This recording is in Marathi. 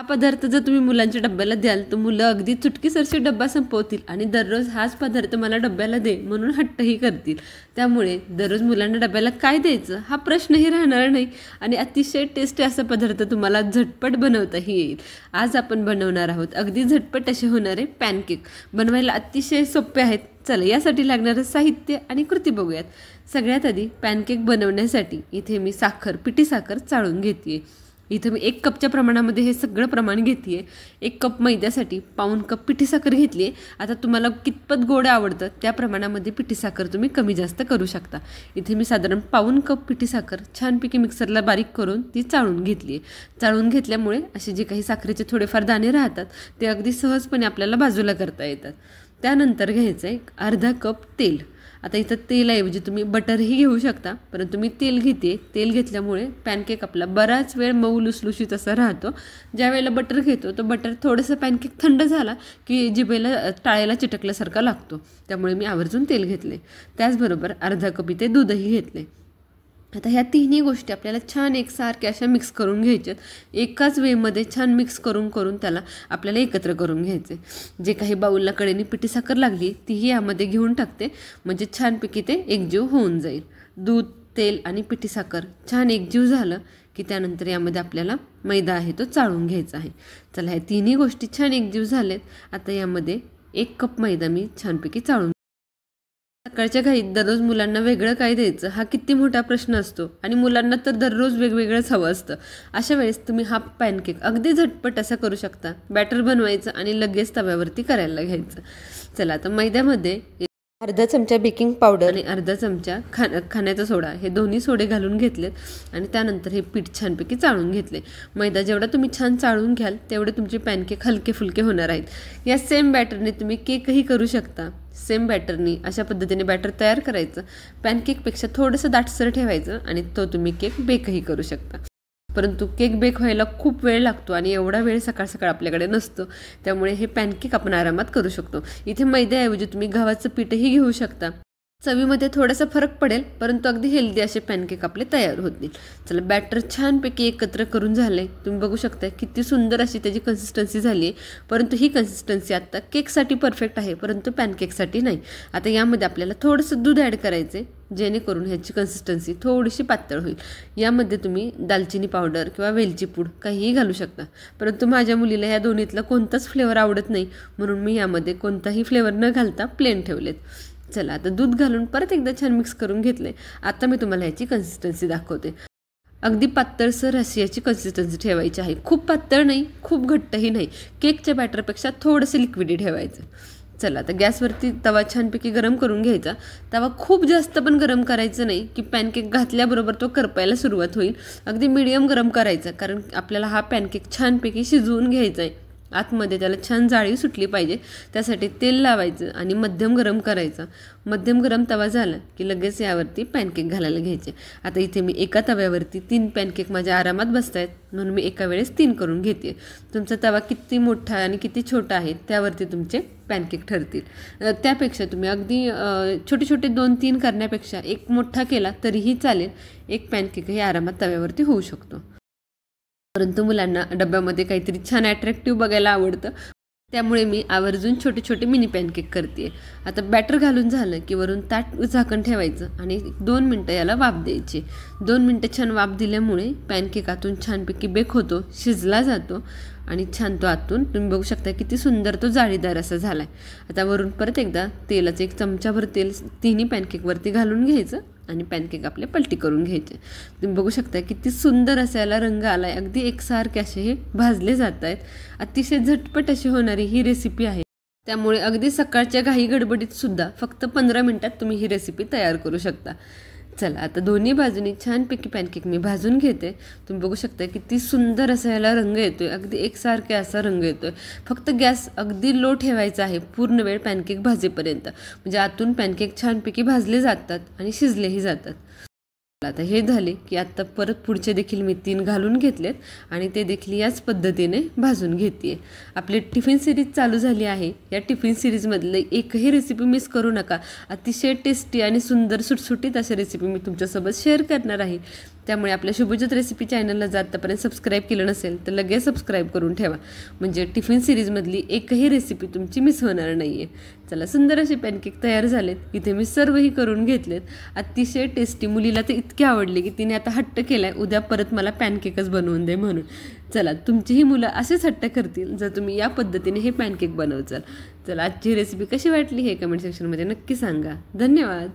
हा पदार्थ जर तुम्ही मुलांच्या डब्याला द्याल तर मुलं अगदी चुटकीसरशी डब्बा संपवतील आणि दररोज हाच पदार्थ मला डब्याला दे म्हणून हट्टही करतील। त्यामुळे दररोज मुलांना डब्याला काय द्यायचं हा प्रश्नही राहणार नाही आणि अतिशय टेस्टी असा पदार्थ तुम्हाला झटपट बनवताही येईल। आज आपण बनवणार आहोत अगदी झटपट असे होणारे पॅनकेक। बनवायला अतिशय सोपे आहेत। चला यासाठी लागणारं साहित्य आणि कृती बघूयात। सगळ्यात आधी पॅनकेक बनवण्यासाठी इथे मी पिठी साखर चाळून घेतेय। इथे मी 1 कपच्या प्रमाणामध्ये हे सगळं प्रमाण घेतेय। 1 कप मैद्यासाठी पाऊण कप पिठी साखर घेतली आहे। आता तुम्हाला कितपत गोड आवडतं त्या प्रमाणामध्ये पिठी साखर तुम्ही कमी जास्त करू शकता। इथे मी साधारण पाऊण कप पिठी साखर छानपैकी मिक्सरला बारीक करून ती चाळून घेतली आहे। चाळून घेतल्यामुळे असे जे काही साखरेचे थोडेफार दाणे राहतात ते अगदी सहजपणे आपल्याला बाजूला करता येतात। त्यानंतर घ्यायचं आहे अर्धा कप तेल। आता इथं तेलाऐवजी तुम्ही बटरही घेऊ शकता, परंतु मी तेल घेते। तेल घेतल्यामुळे पॅनकेक आपला बराच वेळ मऊ लुसलुशीत असा राहतो। ज्या वेळेला बटर घेतो तो बटर थोडंसं पॅनकेक थंड झाला की जिभेला टाळ्याला चिटकल्यासारखा लागतो, त्यामुळे मी आवर्जून तेल घेतले। त्याचबरोबर अर्धा कप इथे दूधही घेतले। आता ह्या तिन्ही गोष्टी आपल्याला छान एकसारख्या अशा मिक्स करून घ्यायच्यात। एकाच वेमध्ये छान मिक्स करून त्याला आपल्याला एकत्र करून घ्यायचे। जे काही बाऊलला कडेने पिठी साखर लागली तीही यामध्ये घेऊन टाकते, म्हणजे छानपैकी ते एकजीव होऊन जाईल। दूध, तेल आणि पिठी साखर छान एकजीव झालं की त्यानंतर यामध्ये आपल्याला मैदा आहे तो चाळून घ्यायचा आहे। चला ह्या तिन्ही गोष्टी छान एकजीव झालेत। आता यामध्ये 1 कप मैदा मी छानपैकी चाळून। सकाळच्या घाईत दररोज मुलांना वेगळं काय द्यायचं हा किती मोठा प्रश्न असतो आणि मुलांना तर दररोज वेगवेगळंच हवं असतं। अशा वेळेस तुम्ही हा पॅनकेक अगदी झटपट असा करू शकता। बॅटर बनवायचं आणि लगेच तव्यावरती करायला घ्यायचं। चला आता मैद्यामध्ये अर्धा चमचा बेकिंग पावडर आणि अर्धा चमचा खाण्याचा सोडा हे दोन्ही सोडे घालून घेतलेत आणि त्यानंतर हे पीठ छानपैकी चाळून घेतले। मैदा जेवढा तुम्ही छान चाळून घ्याल तेवढे तुमचे पॅनकेक हलके फुलके होणार आहेत। या सेम बॅटरने तुम्ही केकही करू शकता। सेम बॅटरनी अशा पद्धतीने बॅटर तयार करायचं। पॅनकेकपेक्षा थोडंसं दाटसर ठेवायचं आणि तो तुम्ही केक बेकही करू शकता। परंतु केक बेक व्हायला खूप वेळ लागतो आणि एवढा वेळ सकाळ सकाळ आपल्याकडे नसतो, त्यामुळे हे पॅनकेक आपण आरामात करू शकतो। इथे मैद्याऐवजी तुम्ही गव्हाचं पीठही घेऊ शकता। चवीमध्ये थोडासा फरक पडेल, परंतु अगदी हेल्दी असे पॅनकेक आपले तयार होतील। चला बॅटर छानपैकी एकत्र करून झाले। तुम्ही बघू शकता किती सुंदर अशी त्याची कन्सिस्टन्सी झाली आहे, परंतु ही कन्सिस्टन्सी आता केकसाठी परफेक्ट आहे, परंतु पॅनकेकसाठी नाही। आता यामध्ये आपल्याला थोडंसं दूध ॲड करायचे, जेणेकरून ह्याची कन्सिस्टन्सी थोडीशी पातळ होईल। यामध्ये तुम्ही दालचिनी पावडर किंवा वेलची पूड काहीही घालू शकता, परंतु माझ्या मुलीला ह्या दोन्हीतला कोणताच फ्लेवर आवडत नाही, म्हणून मी यामध्ये कोणताही फ्लेवर न घालता प्लेन ठेवलेत। चला आता दूध घालून परत एकदा छान मिक्स करून घेतले। आता मी तुम्हाला ह्याची कन्सिस्टन्सी दाखवते। अगदी पातळसर अशी याची कन्सिस्टन्सी ठेवायची आहे। खूप पातळ नाही, खूप घट्टही नाही। केकच्या बॅटरपेक्षा थोडंसं लिक्विडी ठेवायचं। चला आता गॅसवरती तवा छानपैकी गरम करून घ्यायचा। तवा खूप जास्त पण गरम करायचं नाही की पॅनकेक घातल्याबरोबर तो करपायला सुरुवात होईल। अगदी मीडियम गरम करायचा, कारण आपल्याला हा पॅनकेक छानपैकी शिजवून घ्यायचा आहे। आतमध्ये त्याला छान जाळी सुटली पाहिजे, त्यासाठी तेल लावायचं आणि मध्यम गरम करायचा। मध्यम गरम तवा झाला की लगेच यावरती पॅनकेक घालायला घ्यायचे। आता इथे मी एका तव्यावरती 3 पॅनकेक माझ्या आरामात बसतायत, म्हणून मी एका वेळेस 3 करून घेते। तुमचा तवा किती मोठा आणि किती छोटा आहे त्यावरती तुमचे पॅनकेक ठरतील। त्यापेक्षा तुम्ही अगदी छोटे छोटे 2-3 करण्यापेक्षा एक मोठा केला तरीही चालेल। एक पॅनकेकही आरामात तव्यावरती होऊ शकतो। परंतु मुलांना डब्यामध्ये काहीतरी छान अट्रॅक्टिव्ह बघायला आवडतं, त्यामुळे मी आवर्जून छोटे छोटे मिनी पॅनकेक करते। आता बॅटर घालून झालं की वरून ताट झाकण ठेवायचं आणि 2 मिनटं याला वाफ द्यायची। 2 मिनटं छान वाफ दिल्यामुळे पॅनकेक आतून छानपैकी बेक होतो, शिजला जातो आणि छान तो आतून तुम्ही बघू शकता किती सुंदर तो जाळीदार असा झाला आहे। आता वरून परत एकदा तेलाचं 1 चमचाभर तेल तिन्ही पॅनकेकवरती घालून घ्यायचं आणि पॅनकेक आपले पलटी करून घ्यायचे। तुम्ही बघू शकता किती सुंदर असा याला रंग आला आहे। अगदी एकसारखे असे हे भाजले जात आहेत। अतिशय झटपट अशी होणारी ही रेसिपी आहे, त्यामुळे अगदी सकाळच्या घाई गडबडीत सुद्धा फक्त 15 मिनिटात तुम्ही ही रेसिपी तयार करू शकता। चला आता दोन्ही बाजूनी छानपैकी पॅनकेक मी भाजून घेते। तुम्ही बघू शकता किती सुंदर असा याला रंग येतोय, अगदी एकसारखे असा रंग येतोय। फक्त गॅस अगदी लो ठेवायचा आहे पूर्ण वेळ पॅनकेक भाजेपर्यंत, म्हणजे आतून पॅनकेक छानपैकी भाजले जातात आणि शिजलेही जातात। आता हे झाले की आता परत पुढचे देखील मी 3 घालून घेतलेत आणि ते देखील याच पद्धतीने भाजून घेते। आपली टिफिन सिरीज चालू झाली आहे। या टिफिन सिरीजमधले एकही रेसिपी मिस करू नका। अतिशय टेस्टी आणि सुंदर सुटसुटीत अशा रेसिपी मी तुमच्यासोबत शेअर करणार आहे। त्यामुळे आपल्या शुभज्योत रेसिपी चॅनलला आतापर्यंत सबस्क्राईब केलं नसेल तर लगेच सबस्क्राईब करून ठेवा, म्हणजे टिफिन सिरीजमधली एकही रेसिपी तुमची मिस होणार नाही आहे. चला, सुंदर असे पॅनकेक तयार झालेत. इथे मी सर्वही करून घेतलेत. अतिशय टेस्टी. मुलीला ते इतके आवडले की तिने आता हट्ट केलाय उद्या परत मला पॅनकेकच बनवून दे म्हणून. चला, तुमचीही मुलं असेच हट्ट करतील जर तुम्ही या पद्धतीने हे पॅनकेक बनवचाल. चला, आजची रेसिपी कशी वाटली हे कमेंट सेक्शनमध्ये नक्की सांगा. धन्यवाद.